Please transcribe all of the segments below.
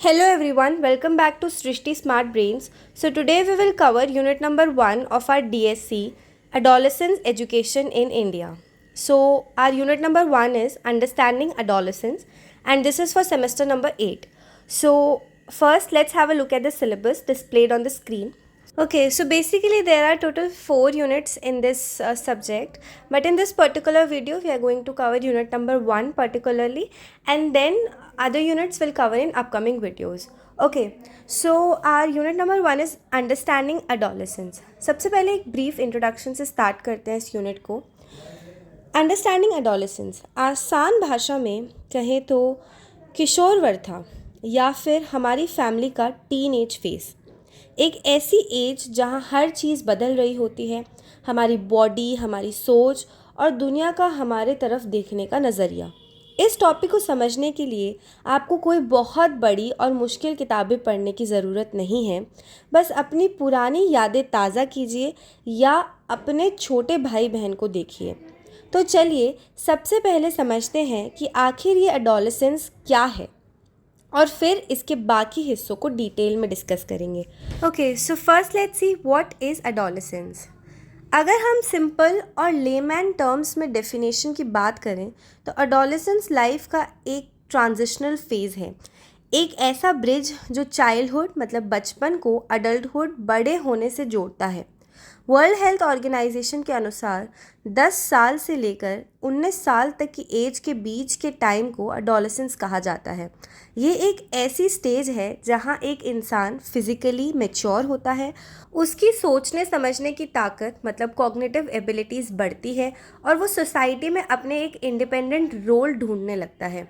Hello everyone, welcome back to Srishti Smart Brains. So today we will cover unit number 1 of our DSC, Adolescence Education in India. So our unit number 1 is Understanding Adolescence and this is for semester number 8. So first let's have a look at the syllabus displayed on the screen. Okay, so basically there are total 4 units in this subject, but in this particular video we are going to cover unit number 1 particularly, and then other units will cover in upcoming videos. Okay, so our unit number 1 is understanding adolescence. सबसे पहले एक brief introduction से start करते हैं इस unit को. Understanding adolescence आसान भाषा में कहें तो किशोरवस्था या फिर हमारी फैमिली का टीन एज फेस, एक ऐसी एज जहाँ हर चीज़ बदल रही होती है, हमारी बॉडी, हमारी सोच और दुनिया का हमारे तरफ देखने का नज़रिया. इस टॉपिक को समझने के लिए आपको कोई बहुत बड़ी और मुश्किल किताबें पढ़ने की ज़रूरत नहीं है. बस अपनी पुरानी यादें ताज़ा कीजिए या अपने छोटे भाई बहन को देखिए. तो चलिए सबसे पहले समझते हैं कि आखिर ये एडोलेसेंस क्या है और फिर इसके बाकी हिस्सों को डिटेल में डिस्कस करेंगे. Okay, so first let's see what is adolescence. अगर हम सिंपल और लेमैन टर्म्स में डेफिनेशन की बात करें तो एडोलेसेंस लाइफ का एक ट्रांजिशनल फेज़ है, एक ऐसा ब्रिज जो चाइल्डहुड मतलब बचपन को अडल्टहुड बड़े होने से जोड़ता है. वर्ल्ड हेल्थ ऑर्गेनाइजेशन के अनुसार 10 साल से लेकर 19 साल तक की एज के बीच के टाइम को एडोलेसेंस कहा जाता है. ये एक ऐसी स्टेज है जहाँ एक इंसान फिज़िकली मैच्योर होता है, उसकी सोचने समझने की ताकत मतलब कॉग्निटिव एबिलिटीज़ बढ़ती है और वो सोसाइटी में अपने एक इंडिपेंडेंट रोल ढूंढने लगता है.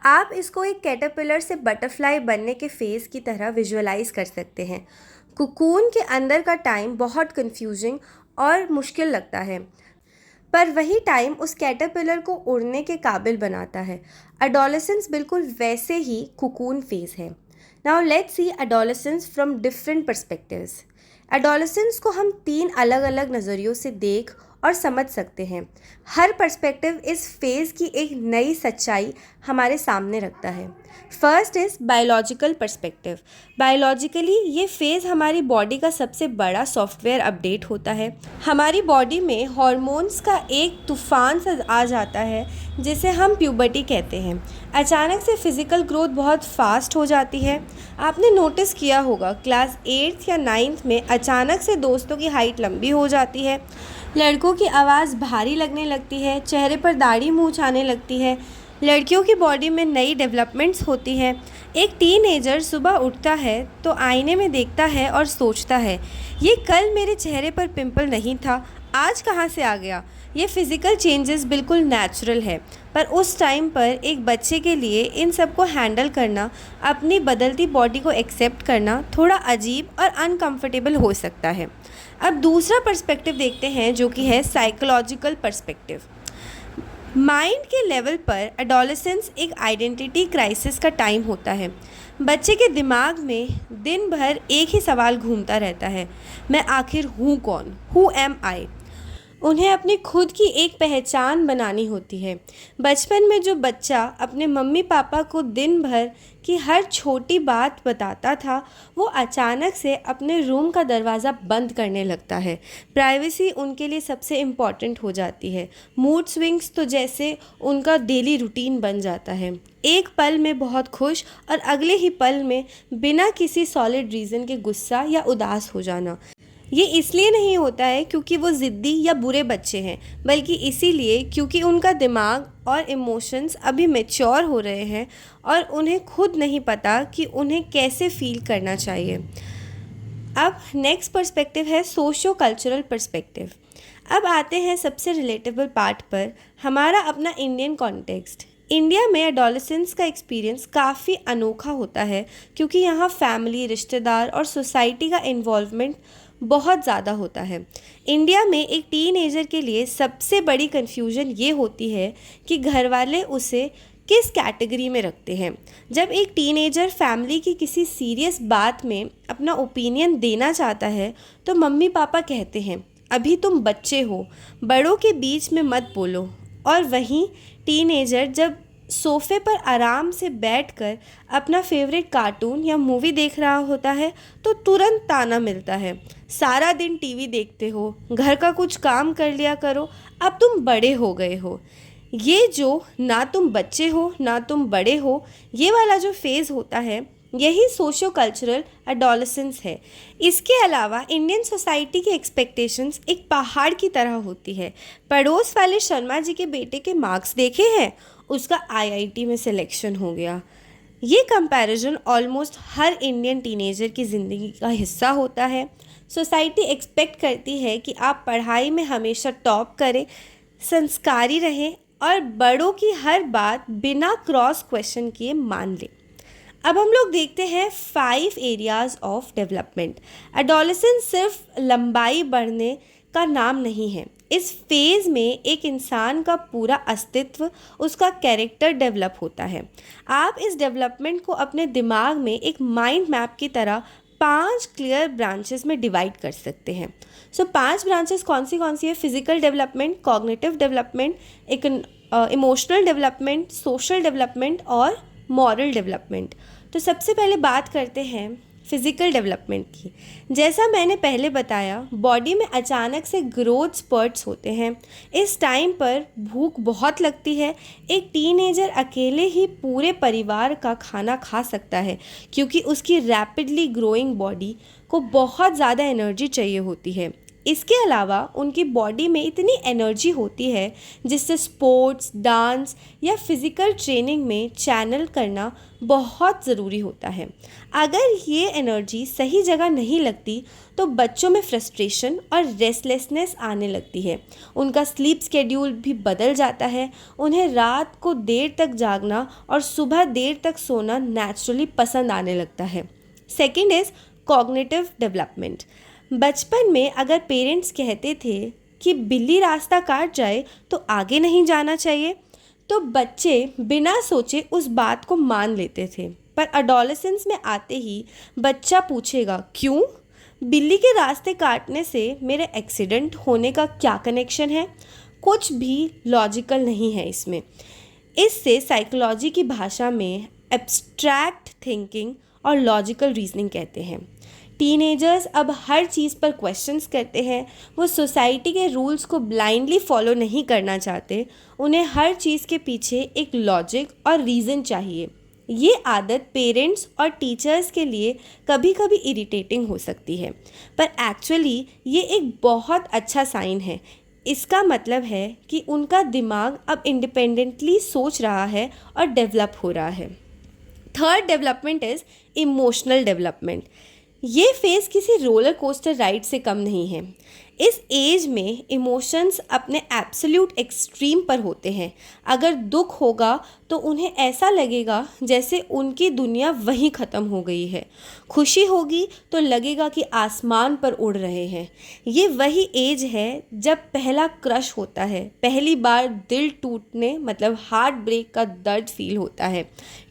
आप इसको एक कैटरपिलर से बटरफ्लाई बनने के फेज़ की तरह विजुअलाइज कर सकते हैं. कुकून के अंदर का टाइम बहुत कंफ्यूजिंग और मुश्किल लगता है, पर वही टाइम उस कैटरपिलर को उड़ने के काबिल बनाता है. एडोलेसेंस बिल्कुल वैसे ही कुकून फेज़ है. Now let's C adolescence from different perspectives. Adolescence को हम 3 अलग अलग नज़रियों से देख और समझ सकते हैं. हर पर्सपेक्टिव इस फेज़ की एक नई सच्चाई हमारे सामने रखता है. First is biological perspective. Biologically ये फेज़ हमारी बॉडी का सबसे बड़ा सॉफ्टवेयर अपडेट होता है. हमारी बॉडी में हार्मोन्स का एक तूफान सा आ जाता है जिसे हम प्यूबर्टी कहते हैं. अचानक से फिज़िकल ग्रोथ बहुत फास्ट हो जाती है. आपने नोटिस किया होगा क्लास 8th या 9th में अचानक से दोस्तों की हाइट लंबी हो जाती है, लड़कों की आवाज़ भारी लगने लगती है, चेहरे पर दाढ़ी मूंछ आने लगती है, लड़कियों की बॉडी में नई डेवलपमेंट्स होती हैं. एक टीनेजर सुबह उठता है तो आईने में देखता है और सोचता है, ये कल मेरे चेहरे पर पिंपल नहीं था, आज कहाँ से आ गया. ये फ़िज़िकल चेंजेस बिल्कुल नेचुरल है, पर उस टाइम पर एक बच्चे के लिए इन सब को हैंडल करना, अपनी बदलती बॉडी को एक्सेप्ट करना थोड़ा अजीब और अनकम्फर्टेबल हो सकता है. अब दूसरा पर्सपेक्टिव देखते हैं जो कि है साइकोलॉजिकल पर्सपेक्टिव. माइंड के लेवल पर एडोलेसेंस एक आइडेंटिटी क्राइसिस का टाइम होता है. बच्चे के दिमाग में दिन भर एक ही सवाल घूमता रहता है, मैं आखिर हूँ कौन, हु एम आई. उन्हें अपनी खुद की एक पहचान बनानी होती है. बचपन में जो बच्चा अपने मम्मी पापा को दिन भर की हर छोटी बात बताता था, वो अचानक से अपने रूम का दरवाज़ा बंद करने लगता है. प्राइवेसी उनके लिए सबसे इम्पॉर्टेंट हो जाती है. मूड स्विंग्स तो जैसे उनका डेली रूटीन बन जाता है. एक पल में बहुत खुश और अगले ही पल में बिना किसी सॉलिड रीज़न के गुस्सा या उदास हो जाना. ये इसलिए नहीं होता है क्योंकि वो ज़िद्दी या बुरे बच्चे हैं, बल्कि इसीलिए क्योंकि उनका दिमाग और इमोशंस अभी मैच्योर हो रहे हैं और उन्हें खुद नहीं पता कि उन्हें कैसे फील करना चाहिए. अब नेक्स्ट पर्सपेक्टिव है सोशियो कल्चरल पर्सपेक्टिव. अब आते हैं सबसे रिलेटेबल पार्ट पर, हमारा अपना इंडियन कॉन्टेक्स्ट. इंडिया में एडोलेसेंस का एक्सपीरियंस काफ़ी अनोखा होता है क्योंकि यहाँ फैमिली, रिश्तेदार और सोसाइटी का इन्वॉल्वमेंट बहुत ज़्यादा होता है. इंडिया में एक टीनेजर के लिए सबसे बड़ी कन्फ्यूजन ये होती है कि घर वाले उसे किस कैटेगरी में रखते हैं. जब एक टीनेजर फैमिली की किसी सीरियस बात में अपना ओपिनियन देना चाहता है तो मम्मी पापा कहते हैं, अभी तुम बच्चे हो, बड़ों के बीच में मत बोलो. और वहीं टीनेजर जब सोफ़े पर आराम से बैठकर अपना फेवरेट कार्टून या मूवी देख रहा होता है तो तुरंत ताना मिलता है, सारा दिन टीवी देखते हो, घर का कुछ काम कर लिया करो, अब तुम बड़े हो गए हो। ये जो ना तुम बच्चे हो ना तुम बड़े हो, ये वाला जो फेज़ होता है, यही सोशो कल्चरल एडोलसेंस है। इसके अलावा इंडियन सोसाइटी की एक्सपेक्टेशंस एक पहाड़ की तरह होती है। पड़ोस वाले शर्मा जी के बेटे के मार्क्स देखे हैं, उसका आईआईटी में सिलेक्शन हो गया। ये कंपैरिजन ऑलमोस्ट हर इंडियन टीनेजर की ज़िंदगी का हिस्सा होता है। सोसाइटी एक्सपेक्ट करती है कि आप पढ़ाई में हमेशा टॉप करें, संस्कारी रहें और बड़ों की हर बात बिना क्रॉस क्वेश्चन किए मान लें। अब हम लोग देखते हैं 5 एरियाज़ ऑफ डेवलपमेंट। एडोलेसेंस सिर्फ लंबाई बढ़ने का नाम नहीं है। इस फेज़ में एक इंसान का पूरा अस्तित्व, उसका कैरेक्टर डेवलप होता है। आप इस डेवलपमेंट को अपने दिमाग में एक माइंड मैप की तरह 5 क्लियर ब्रांचेस में डिवाइड कर सकते हैं। सो 5 ब्रांचेस कौन सी है? फिजिकल डेवलपमेंट, कॉग्निटिव डेवलपमेंट, एक इमोशनल डेवलपमेंट, सोशल डेवलपमेंट और मॉरल डेवलपमेंट। तो सबसे पहले बात करते हैं फिज़िकल डेवलपमेंट की। जैसा मैंने पहले बताया, बॉडी में अचानक से ग्रोथ स्पर्ट्स होते हैं। इस टाइम पर भूख बहुत लगती है। एक टीनेजर अकेले ही पूरे परिवार का खाना खा सकता है क्योंकि उसकी रैपिडली ग्रोइंग बॉडी को बहुत ज़्यादा एनर्जी चाहिए होती है। इसके अलावा उनकी बॉडी में इतनी एनर्जी होती है जिससे स्पोर्ट्स, डांस या फिज़िकल ट्रेनिंग में चैनल करना बहुत ज़रूरी होता है। अगर ये एनर्जी सही जगह नहीं लगती तो बच्चों में फ्रस्ट्रेशन और रेस्टलेसनेस आने लगती है। उनका स्लीप स्केड्यूल भी बदल जाता है। उन्हें रात को देर तक जागना और सुबह देर तक सोना नेचुरली पसंद आने लगता है। Second is cognitive development. बचपन में अगर पेरेंट्स कहते थे कि बिल्ली रास्ता काट जाए तो आगे नहीं जाना चाहिए, तो बच्चे बिना सोचे उस बात को मान लेते थे। पर एडोलेसेंस में आते ही बच्चा पूछेगा, क्यों? बिल्ली के रास्ते काटने से मेरे एक्सीडेंट होने का क्या कनेक्शन है? कुछ भी लॉजिकल नहीं है इसमें। इससे साइकोलॉजी की भाषा में एब्स्ट्रैक्ट थिंकिंग और लॉजिकल रीजनिंग कहते हैं। टीनेजर्स अब हर चीज़ पर क्वेश्चंस करते हैं। वो सोसाइटी के रूल्स को ब्लाइंडली फॉलो नहीं करना चाहते। उन्हें हर चीज़ के पीछे एक लॉजिक और रीज़न चाहिए। ये आदत पेरेंट्स और टीचर्स के लिए कभी कभी इरिटेटिंग हो सकती है, पर एक्चुअली ये एक बहुत अच्छा साइन है। इसका मतलब है कि उनका दिमाग अब इंडिपेंडेंटली सोच रहा है और डेवलप हो रहा है। Third development is emotional development. ये फेज़ किसी रोलर कोस्टर राइड से कम नहीं है। इस एज में इमोशंस अपने एब्सोल्यूट एक्सट्रीम पर होते हैं। अगर दुख होगा तो उन्हें ऐसा लगेगा जैसे उनकी दुनिया वहीं ख़त्म हो गई है। खुशी होगी तो लगेगा कि आसमान पर उड़ रहे हैं। ये वही एज है जब पहला क्रश होता है, पहली बार दिल टूटने मतलब हार्ट ब्रेक का दर्द फील होता है।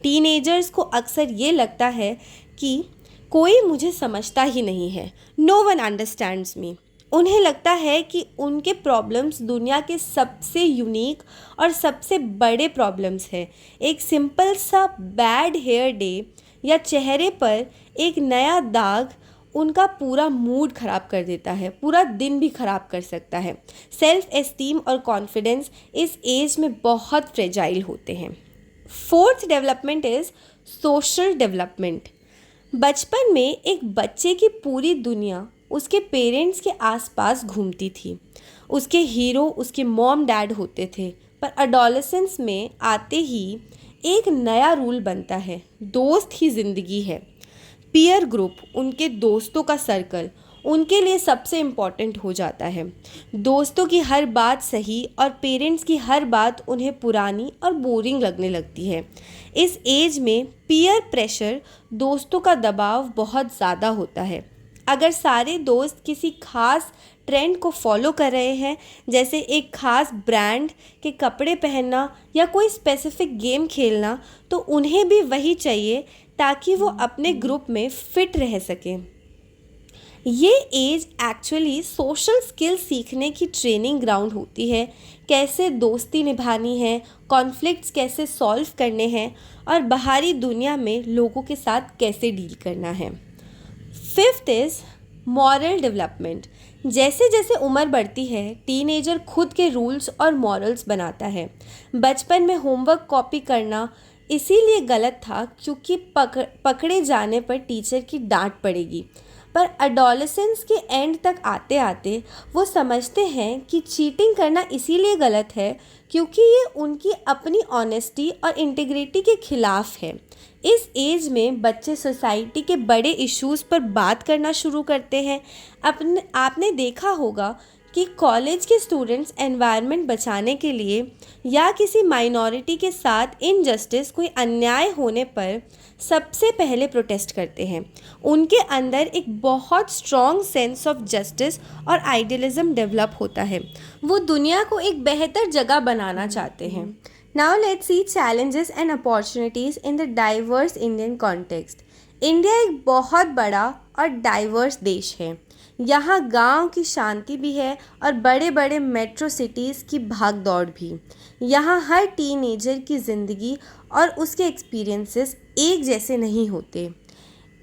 टीनेजर्स को अक्सर ये लगता है कि कोई मुझे समझता ही नहीं है, नो वन अंडरस्टैंड्स मी। उन्हें लगता है कि उनके प्रॉब्लम्स दुनिया के सबसे यूनिक और सबसे बड़े प्रॉब्लम्स हैं। एक सिंपल सा बैड हेयर डे या चेहरे पर एक नया दाग उनका पूरा मूड ख़राब कर देता है, पूरा दिन भी ख़राब कर सकता है। सेल्फ एस्टीम और कॉन्फिडेंस इस एज में बहुत फ्रेजाइल होते हैं। Fourth development is social development. बचपन में एक बच्चे की पूरी दुनिया उसके पेरेंट्स के आसपास घूमती थी। उसके हीरो उसके मॉम डैड होते थे। पर एडोलेसेंस में आते ही एक नया रूल बनता है, दोस्त ही ज़िंदगी है। पीयर ग्रुप, उनके दोस्तों का सर्कल उनके लिए सबसे इम्पॉर्टेंट हो जाता है। दोस्तों की हर बात सही और पेरेंट्स की हर बात उन्हें पुरानी और बोरिंग लगने लगती है। इस एज में पीयर प्रेशर, दोस्तों का दबाव बहुत ज़्यादा होता है। अगर सारे दोस्त किसी खास ट्रेंड को फॉलो कर रहे हैं, जैसे एक खास ब्रांड के कपड़े पहनना या कोई स्पेसिफिक गेम खेलना, तो उन्हें भी वही चाहिए ताकि वो अपने ग्रुप में फिट रह सकें। ये एज एक्चुअली सोशल स्किल सीखने की ट्रेनिंग ग्राउंड होती है। कैसे दोस्ती निभानी है, कॉन्फ्लिक्ट्स कैसे सॉल्व करने हैं और बाहरी दुनिया में लोगों के साथ कैसे डील करना है। Fifth is moral development. जैसे जैसे उम्र बढ़ती है टीनेजर खुद के रूल्स और मॉरल्स बनाता है। बचपन में होमवर्क कॉपी करना इसीलिए गलत था क्योंकि पकड़े जाने पर टीचर की डांट पड़ेगी। पर एडोलेसेंस के एंड तक आते आते वो समझते हैं कि चीटिंग करना इसीलिए गलत है क्योंकि ये उनकी अपनी ऑनेस्टी और इंटीग्रिटी के खिलाफ है। इस एज में बच्चे सोसाइटी के बड़े इश्यूज़ पर बात करना शुरू करते हैं। आपने देखा होगा कि कॉलेज के स्टूडेंट्स एनवायरनमेंट बचाने के लिए या किसी माइनॉरिटी के साथ इनजस्टिस कोई अन्याय होने पर सबसे पहले प्रोटेस्ट करते हैं। उनके अंदर एक बहुत स्ट्रॉन्ग सेंस ऑफ जस्टिस और आइडियलिज्म डेवलप होता है। वो दुनिया को एक बेहतर जगह बनाना चाहते हैं। Now let's C challenges and opportunities in the diverse Indian context. India एक बहुत बड़ा और डाइवर्स देश है। यहाँ गांव की शांति भी है और बड़े बड़े मेट्रो सिटीज़ की भाग दौड़ भी। यहाँ हर टीनेजर की ज़िंदगी और उसके एक्सपीरियंसेस एक जैसे नहीं होते।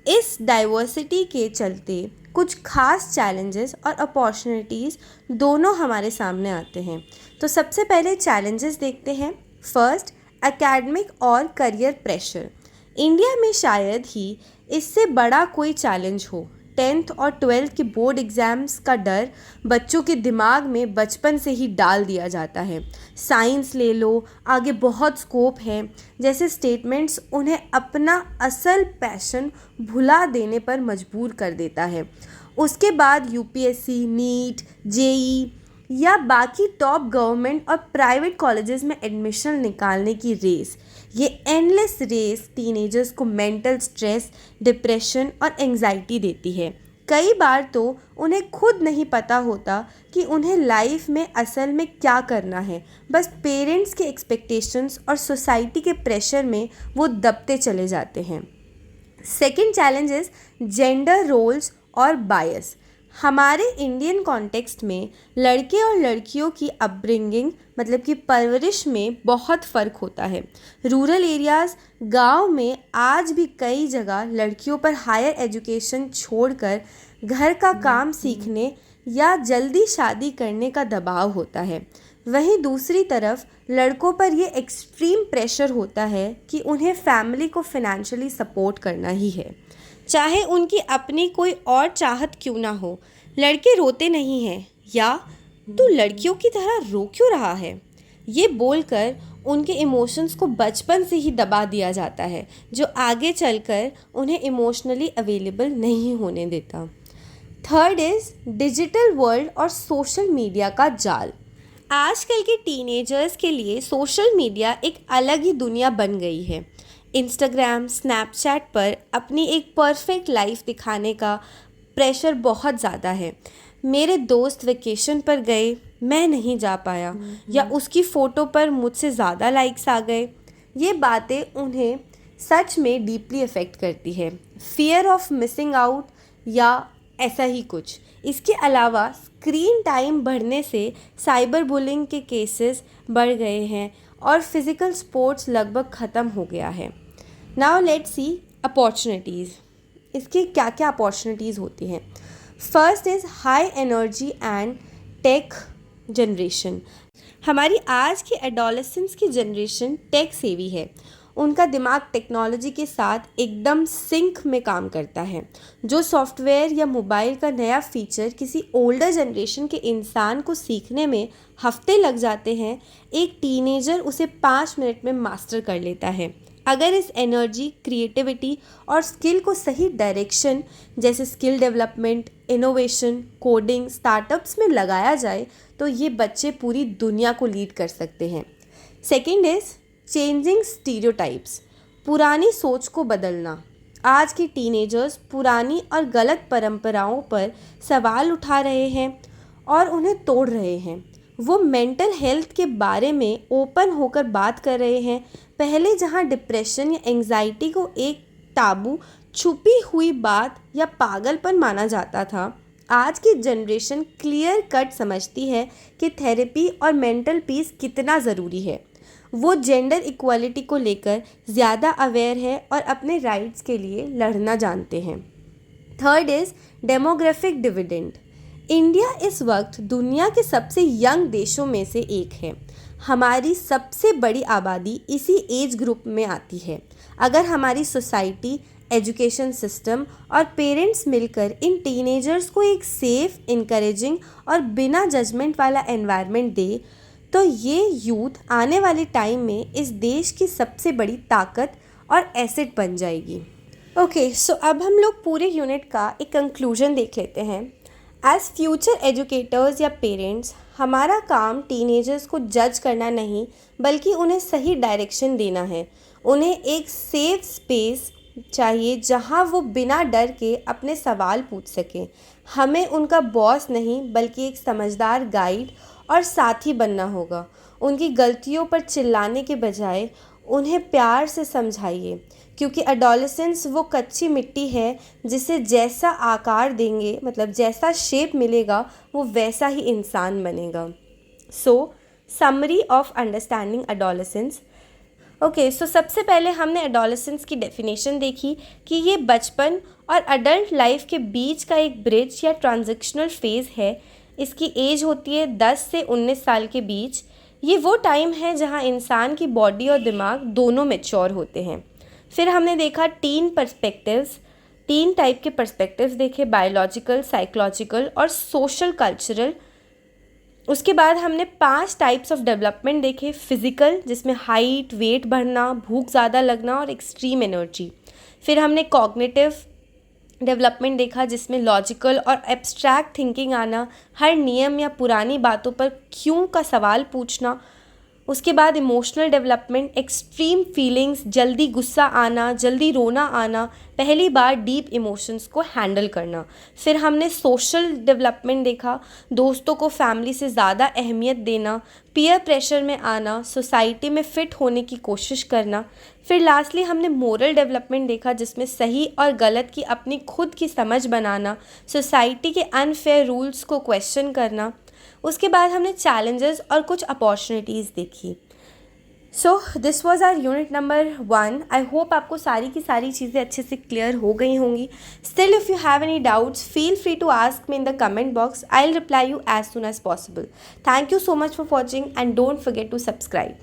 इस डाइवर्सिटी के चलते कुछ खास चैलेंजेस और अपॉर्चुनिटीज़ दोनों हमारे सामने आते हैं। तो सबसे पहले चैलेंजेस देखते हैं। फर्स्ट, एकेडमिक और करियर प्रेशर। इंडिया में शायद ही इससे बड़ा कोई चैलेंज हो। 10th और 12th के बोर्ड एग्ज़ाम्स का डर बच्चों के दिमाग में बचपन से ही डाल दिया जाता है। साइंस ले लो, आगे बहुत स्कोप है जैसे स्टेटमेंट्स उन्हें अपना असल पैशन भुला देने पर मजबूर कर देता है। उसके बाद यूपीएससी, नीट, जेई या बाकी टॉप गवर्नमेंट और प्राइवेट कॉलेजेस में एडमिशन निकालने की रेस। ये एंडलेस रेस टीनेजर्स को मेंटल स्ट्रेस, डिप्रेशन और एंजाइटी देती है। कई बार तो उन्हें खुद नहीं पता होता कि उन्हें लाइफ में असल में क्या करना है। बस पेरेंट्स के एक्सपेक्टेशंस और सोसाइटी के प्रेशर में वो दबते चले जाते हैं। Second challenge is gender roles और बायस। हमारे इंडियन कॉन्टेक्स्ट में लड़के और लड़कियों की अपब्रिंगिंग मतलब कि परवरिश में बहुत फ़र्क होता है। रूरल एरियाज़, गांव में आज भी कई जगह लड़कियों पर हायर एजुकेशन छोड़कर घर का काम सीखने या जल्दी शादी करने का दबाव होता है। वहीं दूसरी तरफ लड़कों पर ये एक्सट्रीम प्रेशर होता है कि उन्हें फैमिली को फिनेंशियली सपोर्ट करना ही है, चाहे उनकी अपनी कोई और चाहत क्यों ना हो। लड़के रोते नहीं हैं या तू लड़कियों की तरह रो क्यों रहा है, ये बोलकर उनके इमोशंस को बचपन से ही दबा दिया जाता है, जो आगे चलकर उन्हें इमोशनली अवेलेबल नहीं होने देता। थर्ड इज़ डिजिटल वर्ल्ड और सोशल मीडिया का जाल। आजकल के टीनेजर्स के लिए सोशल मीडिया एक अलग ही दुनिया बन गई है। इंस्टाग्राम, स्नैपचैट पर अपनी एक परफेक्ट लाइफ दिखाने का प्रेशर बहुत ज़्यादा है। मेरे दोस्त वेकेशन पर गए, मैं नहीं जा पाया, या उसकी फ़ोटो पर मुझसे ज़्यादा लाइक्स आ गए। ये बातें उन्हें सच में डीपली अफेक्ट करती है। फियर ऑफ मिसिंग आउट या ऐसा ही कुछ। इसके अलावा स्क्रीन टाइम बढ़ने से साइबर बुलिंग के केसेस बढ़ गए हैं और फिज़िकल स्पोर्ट्स लगभग ख़त्म हो गया है। Now let's see opportunities. इसकी क्या क्या अपॉर्चुनिटीज़ होती हैं। First is high energy and tech generation. हमारी आज की एडोलेसेंस की जनरेशन टेक सेवी है। उनका दिमाग टेक्नोलॉजी के साथ एकदम सिंक में काम करता है। जो सॉफ्टवेयर या मोबाइल का नया फीचर किसी ओल्डर जनरेशन के इंसान को सीखने में हफ्ते लग जाते हैं, एक टीनेजर उसे 5 मिनट में मास्टर कर लेता है। अगर इस एनर्जी, क्रिएटिविटी और स्किल को सही डायरेक्शन जैसे skill development, innovation, coding, startups में लगाया जाए तो ये बच्चे पूरी दुनिया को लीड कर सकते हैं। Second is changing stereotypes. पुरानी सोच को बदलना। आज के टीनेजर्स पुरानी और गलत परंपराओं पर सवाल उठा रहे हैं और उन्हें तोड़ रहे हैं। वो मेंटल हेल्थ के बारे में ओपन होकर बात कर रहे हैं। पहले जहां डिप्रेशन या एंजाइटी को एक टाबू छुपी हुई बात या पागलपन माना जाता था, आज की जनरेशन क्लियर कट समझती है कि थेरेपी और मेंटल पीस कितना ज़रूरी है। वो जेंडर इक्वालिटी को लेकर ज़्यादा अवेयर है और अपने राइट्स के लिए लड़ना जानते हैं। Third is demographic dividend. India इस वक्त दुनिया के सबसे यंग देशों में से एक है। हमारी सबसे बड़ी आबादी इसी एज ग्रुप में आती है। अगर हमारी सोसाइटी, एजुकेशन सिस्टम और पेरेंट्स मिलकर इन टीनेजर्स को एक सेफ, इनकरेजिंग और बिना जजमेंट वाला एनवायरनमेंट दे, तो ये यूथ आने वाले टाइम में इस देश की सबसे बड़ी ताकत और एसेट बन जाएगी। ओके, सो अब हम लोग पूरे यूनिट का एक कंक्लूजन देख लेते हैं। एज फ्यूचर एजुकेटर्स या पेरेंट्स, हमारा काम टीनेजर्स को जज करना नहीं, बल्कि उन्हें सही डायरेक्शन देना है। उन्हें एक सेफ स्पेस चाहिए जहां वो बिना डर के अपने सवाल पूछ सकें। हमें उनका बॉस नहीं, बल्कि एक समझदार गाइड और साथी बनना होगा। उनकी गलतियों पर चिल्लाने के बजाय उन्हें प्यार से समझाइए, क्योंकि एडोलेसेंस वो कच्ची मिट्टी है जिसे जैसा आकार देंगे, मतलब जैसा शेप मिलेगा, वो वैसा ही इंसान बनेगा। So summary of understanding adolescence. Okay, so सबसे पहले हमने एडोलेसेंस की डेफिनेशन देखी कि ये बचपन और अडल्ट लाइफ के बीच का एक ब्रिज या ट्रांजिशनल फेज़ है। इसकी एज होती है 10 से 19 साल के बीच। ये वो टाइम है जहाँ इंसान की बॉडी और दिमाग दोनों मैच्योर होते हैं। फिर हमने देखा टीन पर्सपेक्टिव्स। 3 टाइप के पर्सपेक्टिव्स देखे, बायोलॉजिकल, साइकोलॉजिकल और सोशल कल्चरल। उसके बाद हमने 5 टाइप्स ऑफ डेवलपमेंट देखे, फिज़िकल जिसमें हाइट, वेट बढ़ना, भूख ज़्यादा लगना और एक्सट्रीम एनर्जी। फिर हमने कॉग्निटिव डेवलपमेंट देखा जिसमें लॉजिकल और एब्स्ट्रैक्ट थिंकिंग आना, हर नियम या पुरानी बातों पर क्यों का सवाल पूछना। उसके बाद इमोशनल डेवलपमेंट, एक्सट्रीम फीलिंग्स, जल्दी गुस्सा आना, जल्दी रोना आना, पहली बार डीप इमोशंस को हैंडल करना। फिर हमने सोशल डेवलपमेंट देखा, दोस्तों को फैमिली से ज़्यादा अहमियत देना, पीयर प्रेशर में आना, सोसाइटी में फ़िट होने की कोशिश करना। फिर लास्टली हमने मोरल डेवलपमेंट देखा जिसमें सही और गलत की अपनी खुद की समझ बनाना, सोसाइटी के अनफेयर रूल्स को क्वेश्चन करना। उसके बाद हमने चैलेंजेस और कुछ अपॉर्चुनिटीज़ देखी। So this was our unit number 1। I hope आपको सारी की सारी चीज़ें अच्छे से क्लियर हो गई होंगी। Still if you have any doubts, feel free to ask me in the comment box. I will reply you as soon as possible. Thank you so much for watching and don't forget to subscribe.